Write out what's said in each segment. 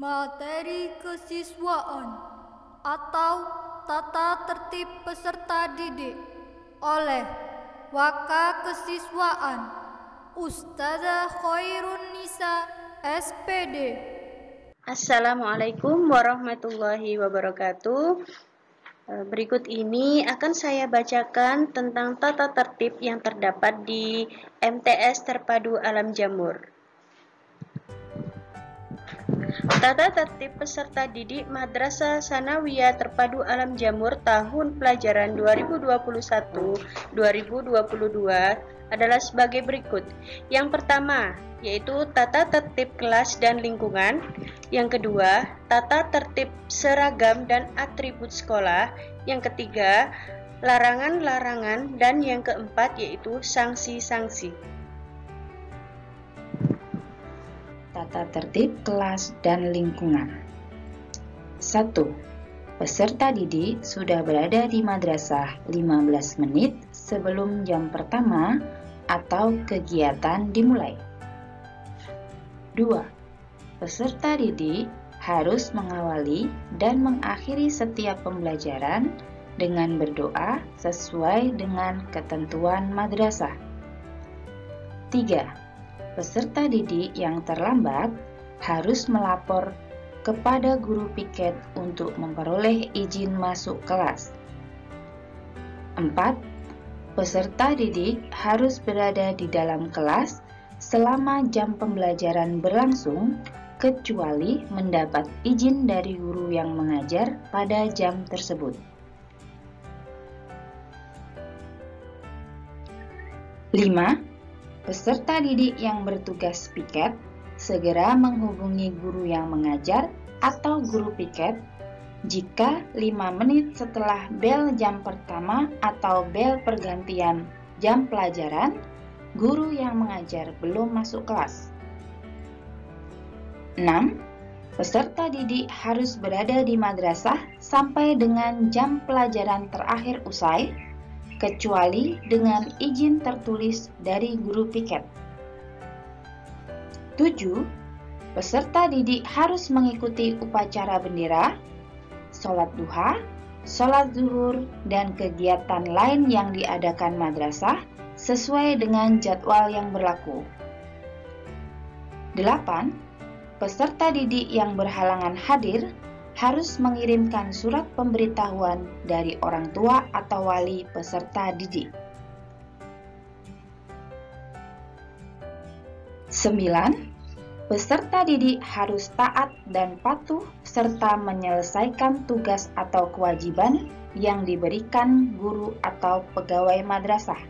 Materi kesiswaan atau tata tertib peserta didik oleh Waka Kesiswaan Ustazah Khairun Nisa SPD. Assalamualaikum warahmatullahi wabarakatuh. Berikut ini akan saya bacakan tentang tata tertib yang terdapat di MTS Terpadu Alam Jamur. Tata tertib peserta didik Madrasah Sanawiyah Terpadu Alam Jamur tahun pelajaran 2021-2022 adalah sebagai berikut. Yang pertama, yaitu tata tertib kelas dan lingkungan. Yang kedua, tata tertib seragam dan atribut sekolah. Yang ketiga, larangan-larangan. Dan yang keempat, yaitu sanksi-sanksi. Tata tertib kelas dan lingkungan. 1. Peserta didik sudah berada di madrasah 15 menit sebelum jam pertama atau kegiatan dimulai. 2. Peserta didik harus mengawali dan mengakhiri setiap pembelajaran dengan berdoa sesuai dengan ketentuan madrasah. 3. Peserta didik yang terlambat harus melapor kepada guru piket untuk memperoleh izin masuk kelas. 4. Peserta didik harus berada di dalam kelas selama jam pembelajaran berlangsung, kecuali mendapat izin dari guru yang mengajar pada jam tersebut. 5. Peserta didik yang bertugas piket segera menghubungi guru yang mengajar atau guru piket jika 5 menit setelah bel jam pertama atau bel pergantian jam pelajaran, guru yang mengajar belum masuk kelas. 6. Peserta didik harus berada di madrasah sampai dengan jam pelajaran terakhir usai, kecuali dengan izin tertulis dari guru piket. 7. Peserta didik harus mengikuti upacara bendera, sholat duha, sholat zuhur, dan kegiatan lain yang diadakan madrasah sesuai dengan jadwal yang berlaku. 8. Peserta didik yang berhalangan hadir harus mengirimkan surat pemberitahuan dari orang tua atau wali peserta didik. 9. Peserta didik harus taat dan patuh serta menyelesaikan tugas atau kewajiban yang diberikan guru atau pegawai madrasah.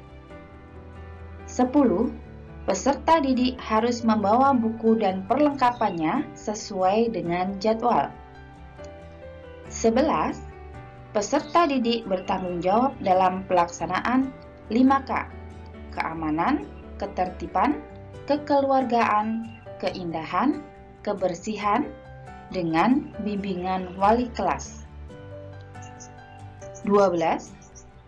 10. Peserta didik harus membawa buku dan perlengkapannya sesuai dengan jadwal. 11. Peserta didik bertanggung jawab dalam pelaksanaan 5K: keamanan, ketertiban, kekeluargaan, keindahan, kebersihan, dengan bimbingan wali kelas. 12.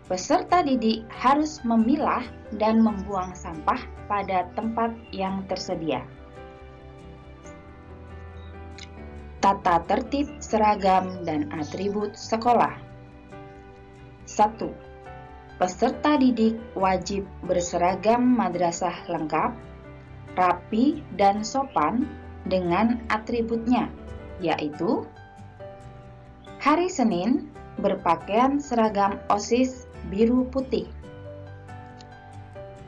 Peserta didik harus memilah dan membuang sampah pada tempat yang tersedia. Tata tertib seragam dan atribut sekolah. 1. Peserta didik wajib berseragam madrasah lengkap, rapi, dan sopan dengan atributnya, yaitu: hari Senin berpakaian seragam OSIS biru putih,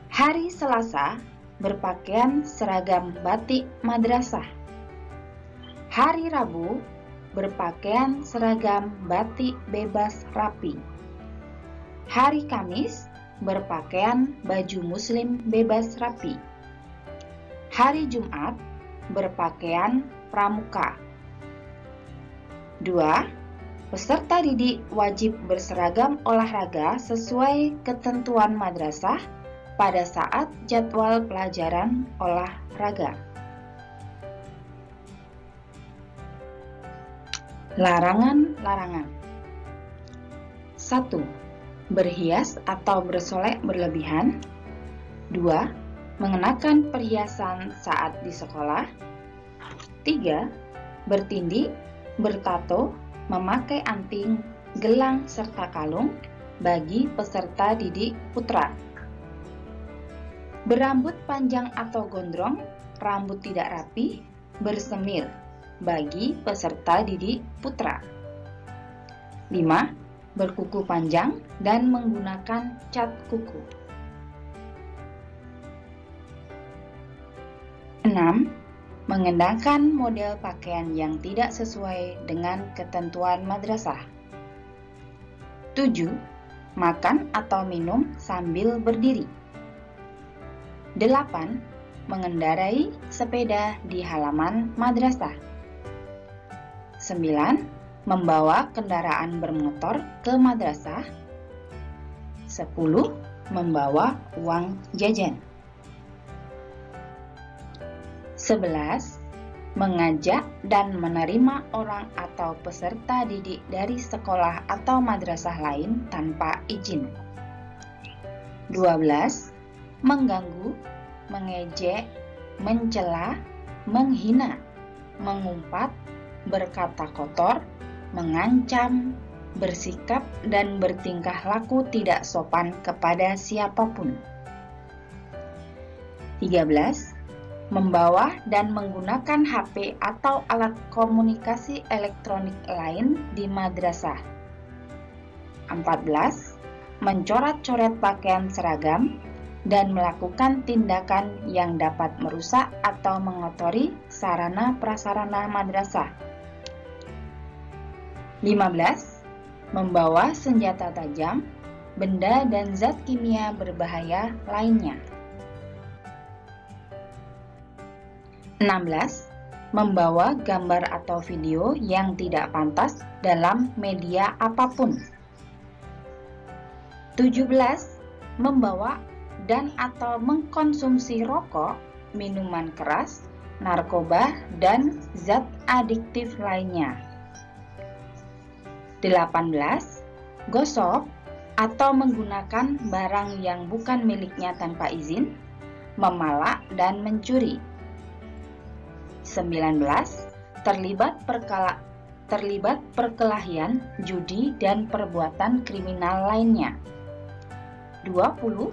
hari Selasa berpakaian seragam batik madrasah, hari Rabu berpakaian seragam batik bebas rapi, hari Kamis berpakaian baju muslim bebas rapi, hari Jumat berpakaian pramuka. 2. Peserta didik wajib berseragam olahraga sesuai ketentuan madrasah pada saat jadwal pelajaran olahraga. Larangan-larangan. 1. Berhias atau bersolek berlebihan. 2. Mengenakan perhiasan saat di sekolah. 3. bertindik, bertato, memakai anting, gelang, serta kalung bagi peserta didik putra. Berambut panjang atau gondrong, rambut tidak rapi, bersemir bagi peserta didik putra. 5. Berkuku panjang dan menggunakan cat kuku. 6. Mengenakan model pakaian yang tidak sesuai dengan ketentuan madrasah. 7. Makan atau minum sambil berdiri. 8. Mengendarai sepeda di halaman madrasah. 9. Membawa kendaraan bermotor ke madrasah. 10. Membawa uang jajan. 11. Mengajak dan menerima orang atau peserta didik dari sekolah atau madrasah lain tanpa izin. 12. Mengganggu, mengejek, mencela, menghina, mengumpat, berkata kotor, mengancam, bersikap dan bertingkah laku tidak sopan kepada siapapun. 13. Membawa dan menggunakan HP atau alat komunikasi elektronik lain di madrasah. 14. Mencoret-coret pakaian seragam dan melakukan tindakan yang dapat merusak atau mengotori sarana prasarana madrasah. 15. Membawa senjata tajam, benda dan zat kimia berbahaya lainnya. 16. Membawa gambar atau video yang tidak pantas dalam media apapun. 17. Membawa dan atau mengkonsumsi rokok, minuman keras, narkoba, dan zat adiktif lainnya. 18. Gosok atau menggunakan barang yang bukan miliknya tanpa izin, memalak dan mencuri. 19. Terlibat perkelahian, judi, dan perbuatan kriminal lainnya. 20.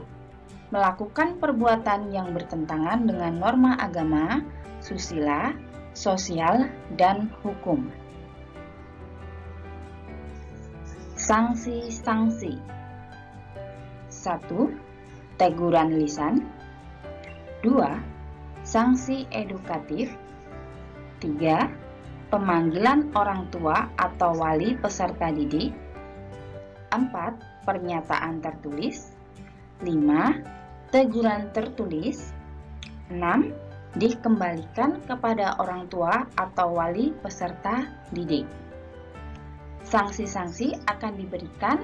Melakukan perbuatan yang bertentangan dengan norma agama, susila, sosial, dan hukum. Sanksi-sanksi. 1. Teguran lisan. 2. Sanksi edukatif. 3. Pemanggilan orang tua atau wali peserta didik. 4. Pernyataan tertulis. 5. Teguran tertulis. 6. Dikembalikan kepada orang tua atau wali peserta didik. Sanksi-sanksi akan diberikan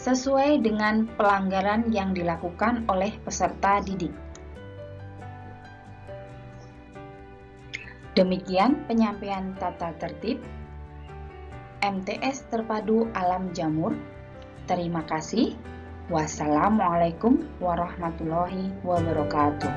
sesuai dengan pelanggaran yang dilakukan oleh peserta didik. Demikian penyampaian tata tertib MTS Terpadu Alam Jamur. Terima kasih. Wassalamualaikum warahmatullahi wabarakatuh.